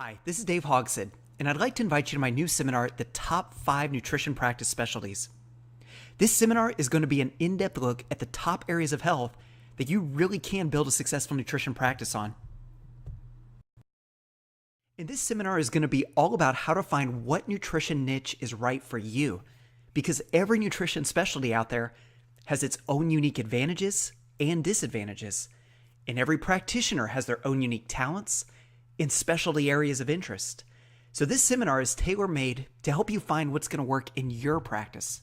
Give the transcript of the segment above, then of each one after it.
Hi, this is Dave Hogsid, and I'd like to invite you to my new seminar, The Top 5 Nutrition Practice Specialties. This seminar is going to be an in-depth look at the top areas of health that you really can build a successful nutrition practice on. And this seminar is going to be all about how to find what nutrition niche is right for you, because every nutrition specialty out there has its own unique advantages and disadvantages, and every practitioner has their own unique talents in specialty areas of interest. So this seminar is tailor-made to help you find what's going to work in your practice.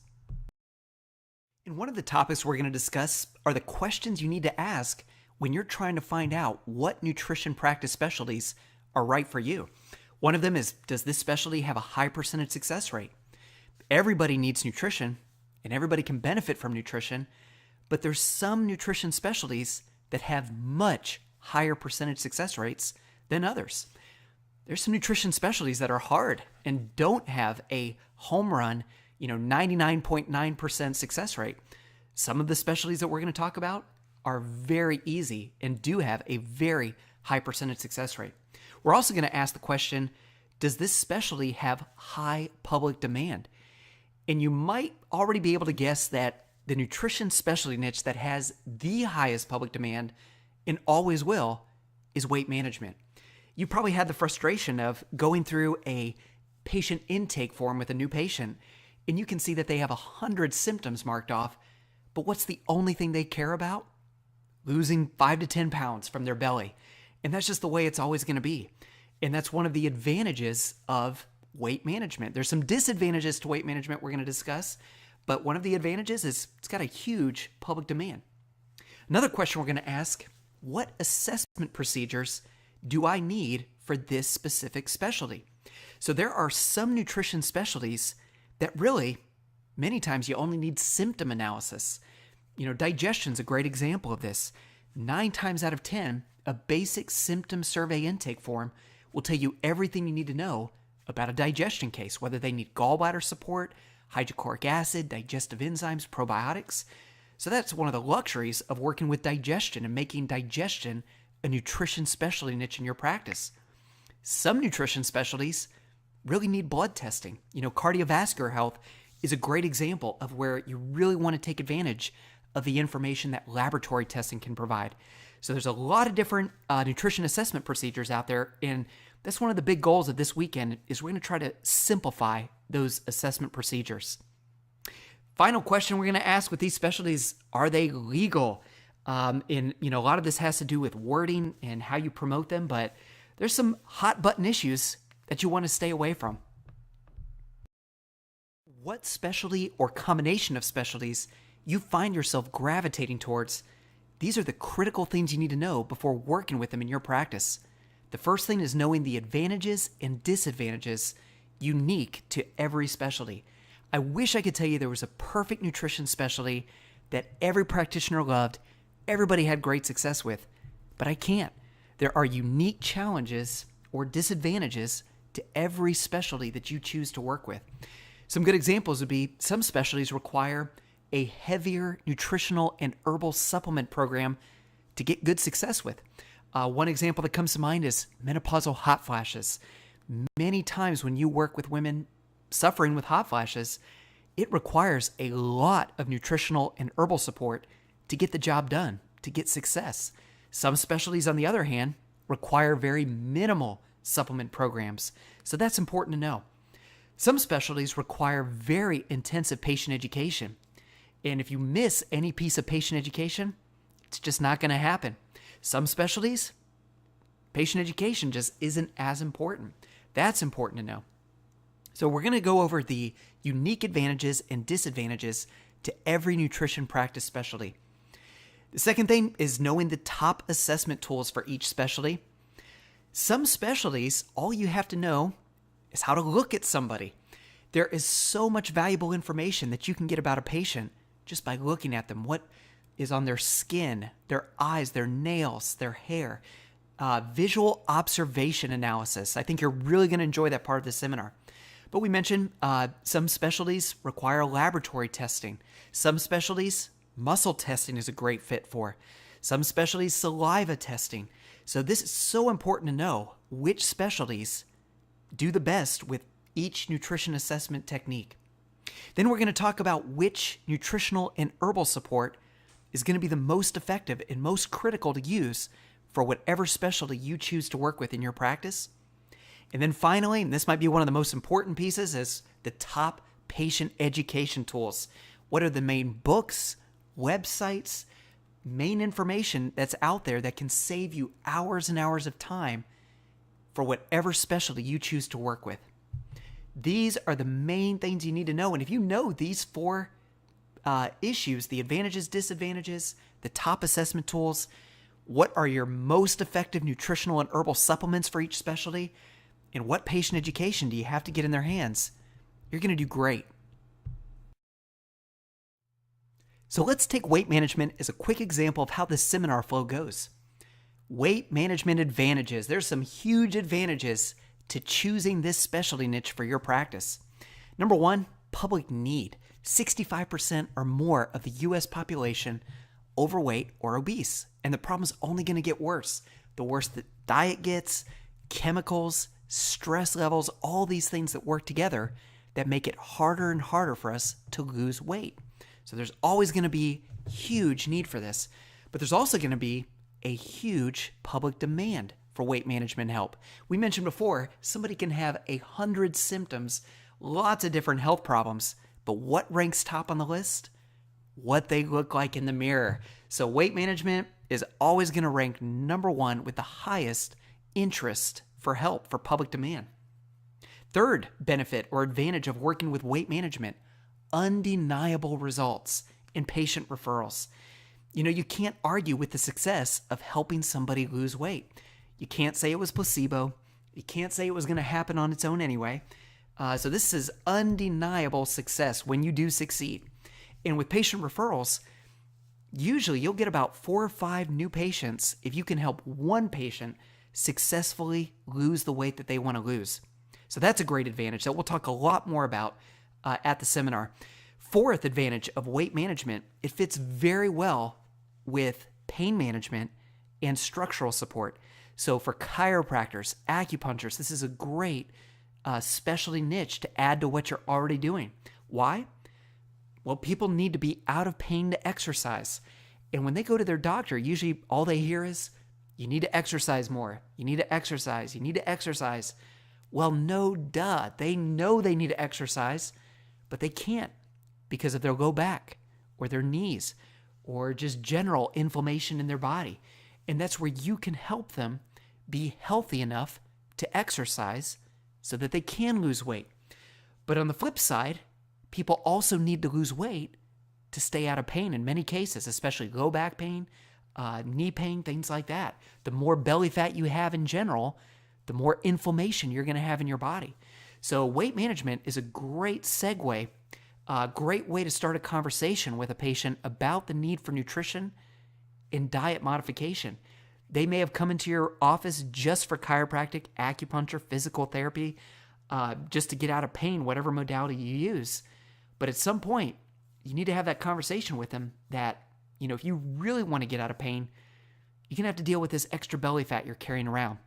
And one of the topics we're going to discuss are the questions you need to ask when you're trying to find out what nutrition practice specialties are right for you. One of them is, does this specialty have a high percentage success rate? Everybody needs nutrition, and everybody can benefit from nutrition, but there's some nutrition specialties that have much higher percentage success rates than others. There's some nutrition specialties that are hard and don't have a home run, 99.9% success rate. Some of the specialties that we're going to talk about are very easy and do have a very high percentage success rate. We're also going to ask the question, does this specialty have high public demand? And you might already be able to guess that the nutrition specialty niche that has the highest public demand and always will is weight management. You probably had the frustration of going through a patient intake form with a new patient, and you can see that they have 100 symptoms marked off, but what's the only thing they care about? Losing 5 to 10 pounds from their belly. And that's just the way it's always going to be. And that's one of the advantages of weight management. There's some disadvantages to weight management we're going to discuss, but one of the advantages is it's got a huge public demand. Another question we're going to ask, what assessment procedures do I need for this specific specialty? So there are some nutrition specialties that really, many times you only need symptom analysis. Digestion's a great example of this. 9 times out of 10, a basic symptom survey intake form will tell you everything you need to know about a digestion case, whether they need gallbladder support, hydrochloric acid, digestive enzymes, probiotics. So that's one of the luxuries of working with digestion and making digestion a nutrition specialty niche in your practice. Some nutrition specialties really need blood testing. Cardiovascular health is a great example of where you really want to take advantage of the information that laboratory testing can provide. So there's a lot of different nutrition assessment procedures out there, and that's one of the big goals of this weekend is we're going to try to simplify those assessment procedures. Final question we're going to ask with these specialties, are they legal? A lot of this has to do with wording and how you promote them, but there's some hot button issues that you want to stay away from. What specialty or combination of specialties you find yourself gravitating towards, these are the critical things you need to know before working with them in your practice. The first thing is knowing the advantages and disadvantages unique to every specialty. I wish I could tell you there was a perfect nutrition specialty that every practitioner loved, everybody had great success with, but I can't. There are unique challenges or disadvantages to every specialty that you choose to work with. Some good examples would be some specialties require a heavier nutritional and herbal supplement program to get good success with. One example that comes to mind is menopausal hot flashes. Many times when you work with women suffering with hot flashes, it requires a lot of nutritional and herbal support to get the job done, to get success. Some specialties, on the other hand, require very minimal supplement programs, so that's important to know. Some specialties require very intensive patient education, and if you miss any piece of patient education, it's just not going to happen. Some specialties, patient education just isn't as important. That's important to know. So we're going to go over the unique advantages and disadvantages to every nutrition practice specialty. The second thing is knowing the top assessment tools for each specialty. Some specialties, all you have to know is how to look at somebody. There is so much valuable information that you can get about a patient just by looking at them. What is on their skin, their eyes, their nails, their hair. Visual observation analysis. I think you're really going to enjoy that part of the seminar. But we mentioned some specialties require laboratory testing. Some specialties, muscle testing is a great fit for. Some specialties, saliva testing. So this is so important to know which specialties do the best with each nutrition assessment technique. Then we're going to talk about which nutritional and herbal support is going to be the most effective and most critical to use for whatever specialty you choose to work with in your practice. And then finally, and this might be one of the most important pieces, is the top patient education tools. What are the main books, websites, main information that's out there that can save you hours and hours of time for whatever specialty you choose to work with? These are the main things you need to know. And if you know these four issues, the advantages, disadvantages, the top assessment tools, what are your most effective nutritional and herbal supplements for each specialty, and what patient education do you have to get in their hands, you're going to do great. So let's take weight management as a quick example of how this seminar flow goes. Weight management advantages. There's some huge advantages to choosing this specialty niche for your practice. Number one, public need. 65% or more of the U.S. population overweight or obese. And the problem's only going to get worse. The worse the diet gets, chemicals, stress levels, all these things that work together that make it harder and harder for us to lose weight. So there's always going to be huge need for this. But there's also going to be a huge public demand for weight management help. We mentioned before, somebody can have 100 symptoms, lots of different health problems, but what ranks top on the list? What they look like in the mirror. So weight management is always going to rank number one with the highest interest for help for public demand. Third benefit or advantage of working with weight management, undeniable results in patient referrals. You know, you can't argue with the success of helping somebody lose weight. You can't say it was placebo. You can't say it was going to happen on its own anyway. So this is undeniable success when you do succeed. And with patient referrals, usually you'll get about 4 or 5 new patients if you can help one patient successfully lose the weight that they want to lose. So that's a great advantage that we'll talk a lot more about at the seminar. Fourth advantage of weight management, it fits very well with pain management and structural support. So for chiropractors, acupuncturists, this is a great specialty niche to add to what you're already doing. Why? Well, people need to be out of pain to exercise. And when they go to their doctor, usually all they hear is, you need to exercise more. You need to exercise. You need to exercise. Well, no, duh. They know they need to exercise, but they can't because of their low back or their knees or just general inflammation in their body. And that's where you can help them be healthy enough to exercise so that they can lose weight. But on the flip side, people also need to lose weight to stay out of pain in many cases, especially low back pain, knee pain, things like that. The more belly fat you have in general, the more inflammation you're going to have in your body. So weight management is a great segue, a great way to start a conversation with a patient about the need for nutrition and diet modification. They may have come into your office just for chiropractic, acupuncture, physical therapy, just to get out of pain, whatever modality you use. But at some point, you need to have that conversation with them that, you know, if you really want to get out of pain, you're going to have to deal with this extra belly fat you're carrying around.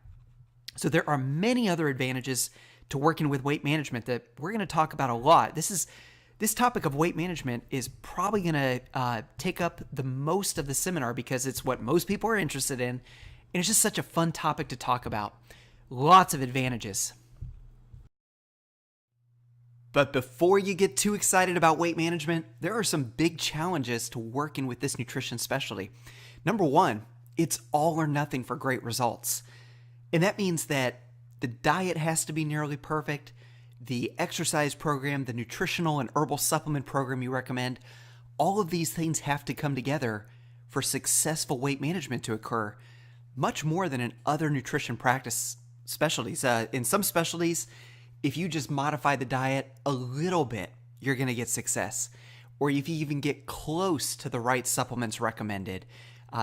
So there are many other advantages to working with weight management that we're going to talk about a lot. This topic of weight management is probably going to take up the most of the seminar because it's what most people are interested in, and it's just such a fun topic to talk about. Lots of advantages. But before you get too excited about weight management, there are some big challenges to working with this nutrition specialty. Number one, it's all or nothing for great results. And that means that the diet has to be nearly perfect. The exercise program, the nutritional and herbal supplement program you recommend, all of these things have to come together for successful weight management to occur, much more than in other nutrition practice specialties. In some specialties, if you just modify the diet a little bit, you're going to get success. Or if you even get close to the right supplements recommended.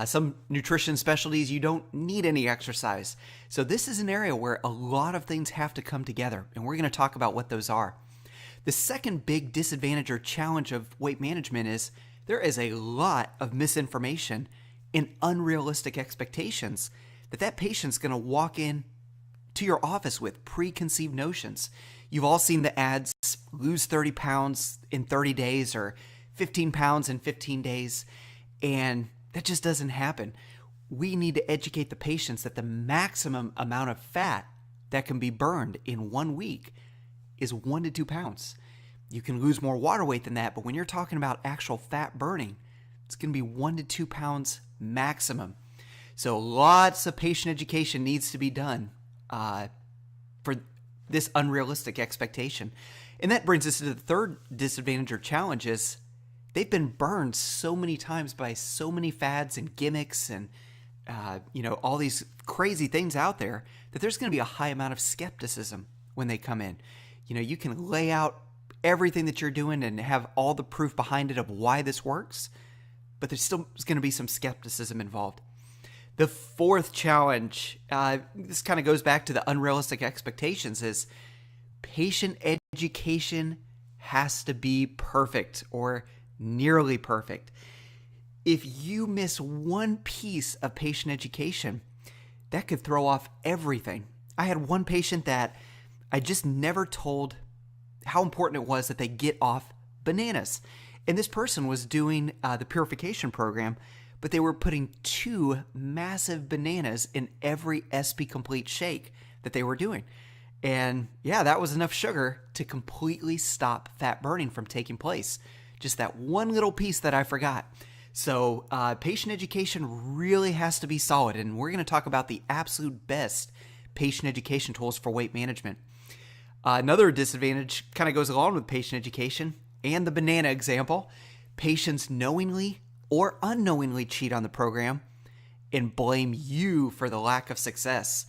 Some nutrition specialties, you don't need any exercise. So this is an area where a lot of things have to come together, and we're going to talk about what those are. The second big disadvantage or challenge of weight management is there is a lot of misinformation and unrealistic expectations that patient's going to walk in to your office with preconceived notions. You've all seen the ads, lose 30 pounds in 30 days or 15 pounds in 15 days, and that just doesn't happen. We need to educate the patients that the maximum amount of fat that can be burned in 1 week is 1 to 2 pounds. You can lose more water weight than that, but when you're talking about actual fat burning, it's going to be 1 to 2 pounds maximum. So lots of patient education needs to be done for this unrealistic expectation. And that brings us to the third disadvantage or challenge is they've been burned so many times by so many fads and gimmicks and all these crazy things out there that there's going to be a high amount of skepticism when they come in. You can lay out everything that you're doing and have all the proof behind it of why this works, but there's still going to be some skepticism involved. The fourth challenge, this kind of goes back to the unrealistic expectations, is patient education has to be perfect or nearly perfect. If you miss one piece of patient education, that could throw off everything. I had one patient that I just never told how important it was that they get off bananas. And this person was doing the purification program, but they were putting 2 massive bananas in every SP Complete shake that they were doing. And yeah, that was enough sugar to completely stop fat burning from taking place. Just that one little piece that I forgot. So patient education really has to be solid, and we're going to talk about the absolute best patient education tools for weight management. Another disadvantage kind of goes along with patient education and the banana example. Patients knowingly or unknowingly cheat on the program and blame you for the lack of success.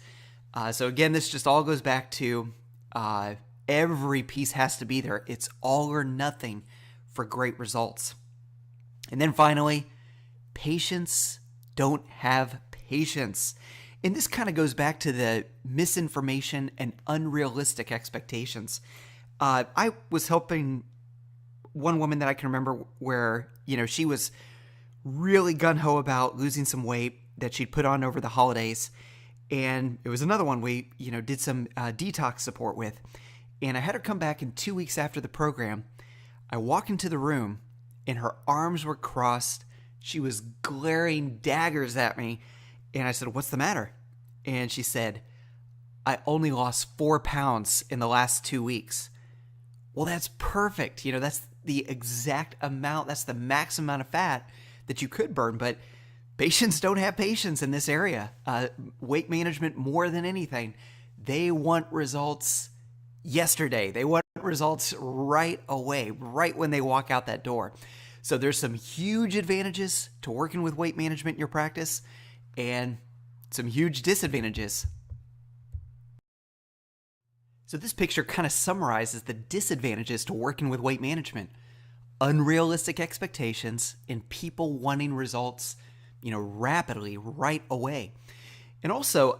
So again, this just all goes back to every piece has to be there. It's all or nothing for great results. And then finally, patients don't have patience. And this kind of goes back to the misinformation and unrealistic expectations. I was helping one woman that I can remember where, she was really gung-ho about losing some weight that she'd put on over the holidays. And it was another one we, did some detox support with. And I had her come back in 2 weeks after the program. I walk into the room and her arms were crossed. She was glaring daggers at me. And I said, "What's the matter?" And she said, "I only lost 4 pounds in the last 2 weeks." Well, that's perfect. That's the exact amount. That's the max amount of fat that you could burn. But patients don't have patience in this area. Weight management, more than anything, they want results yesterday. They want results right away, right when they walk out that door. So there's some huge advantages to working with weight management in your practice and some huge disadvantages. So this picture kind of summarizes the disadvantages to working with weight management. Unrealistic expectations and people wanting results, rapidly, right away. And also,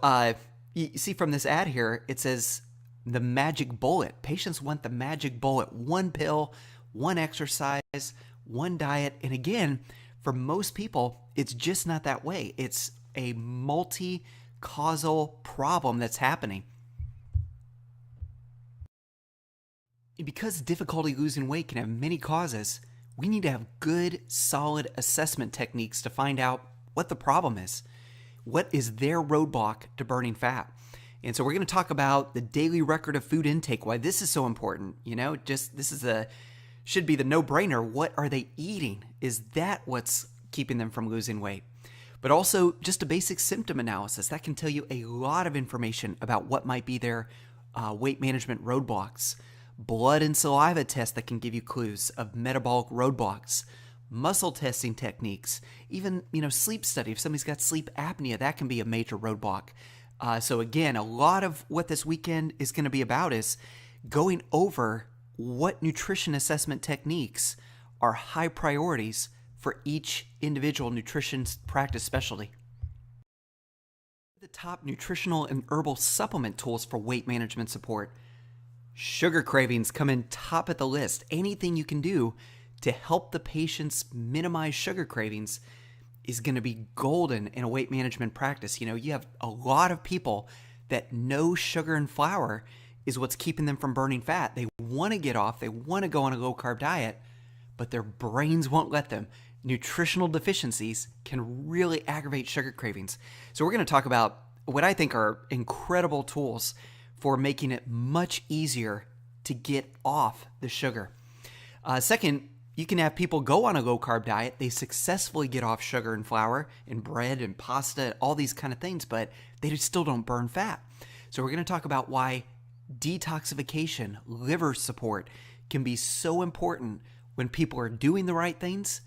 you see from this ad here, it says the magic bullet. Patients want the magic bullet. One pill, one exercise, one diet. And again, for most people, it's just not that way. It's a multi-causal problem that's happening. Because difficulty losing weight can have many causes, we need to have good, solid assessment techniques to find out what the problem is. What is their roadblock to burning fat? And so we're going to talk about the daily record of food intake, why this is so important. Should be the no-brainer. What are they eating? Is that what's keeping them from losing weight? But also just a basic symptom analysis. That can tell you a lot of information about what might be their weight management roadblocks. Blood and saliva tests that can give you clues of metabolic roadblocks. Muscle testing techniques. Even, sleep study. If somebody's got sleep apnea, that can be a major roadblock. So again, a lot of what this weekend is going to be about is going over what nutrition assessment techniques are high priorities for each individual nutrition practice specialty. The top nutritional and herbal supplement tools for weight management support. Sugar cravings come in top at the list. Anything you can do to help the patients minimize sugar cravings is going to be golden in a weight management practice. You have a lot of people that no sugar and flour is what's keeping them from burning fat. They want to get off, they want to go on a low-carb diet, but their brains won't let them. Nutritional deficiencies can really aggravate sugar cravings. So we're going to talk about what I think are incredible tools for making it much easier to get off the sugar. Second, you can have people go on a low-carb diet. They successfully get off sugar and flour and bread and pasta, all these kind of things, but they still don't burn fat. So we're going to talk about why detoxification, liver support can be so important when people are doing the right things,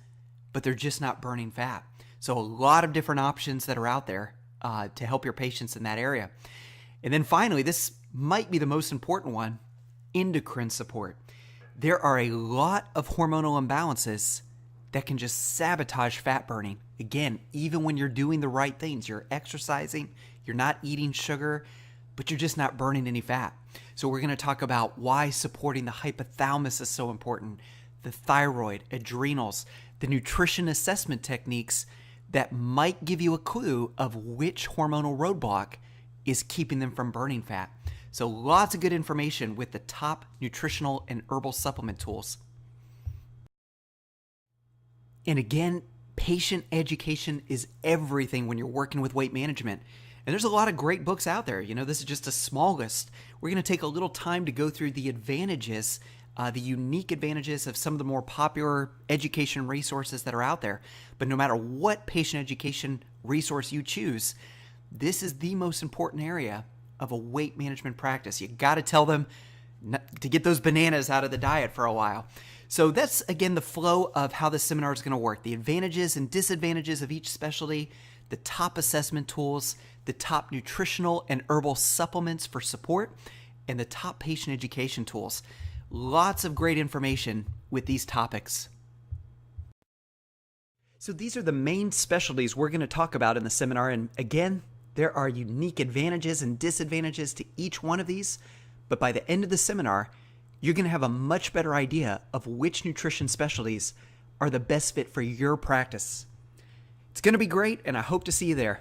but they're just not burning fat. So a lot of different options that are out there to help your patients in that area. And then finally, this might be the most important one, endocrine support. There are a lot of hormonal imbalances that can just sabotage fat burning. Again, even when you're doing the right things, you're exercising, you're not eating sugar, but you're just not burning any fat. So we're going to talk about why supporting the hypothalamus is so important, the thyroid, adrenals, the nutrition assessment techniques that might give you a clue of which hormonal roadblock is keeping them from burning fat. So lots of good information with the top nutritional and herbal supplement tools. And again, patient education is everything when you're working with weight management. And there's a lot of great books out there. This is just a small list. We're going to take a little time to go through the advantages, the unique advantages of some of the more popular education resources that are out there. But no matter what patient education resource you choose, this is the most important area of a weight management practice. You got to tell them to get those bananas out of the diet for a while. So that's, again, the flow of how the seminar is going to work. The advantages and disadvantages of each specialty, the top assessment tools, the top nutritional and herbal supplements for support, and the top patient education tools. Lots of great information with these topics. So these are the main specialties we're going to talk about in the seminar. And again, there are unique advantages and disadvantages to each one of these, but by the end of the seminar, you're going to have a much better idea of which nutrition specialties are the best fit for your practice. It's going to be great, and I hope to see you there.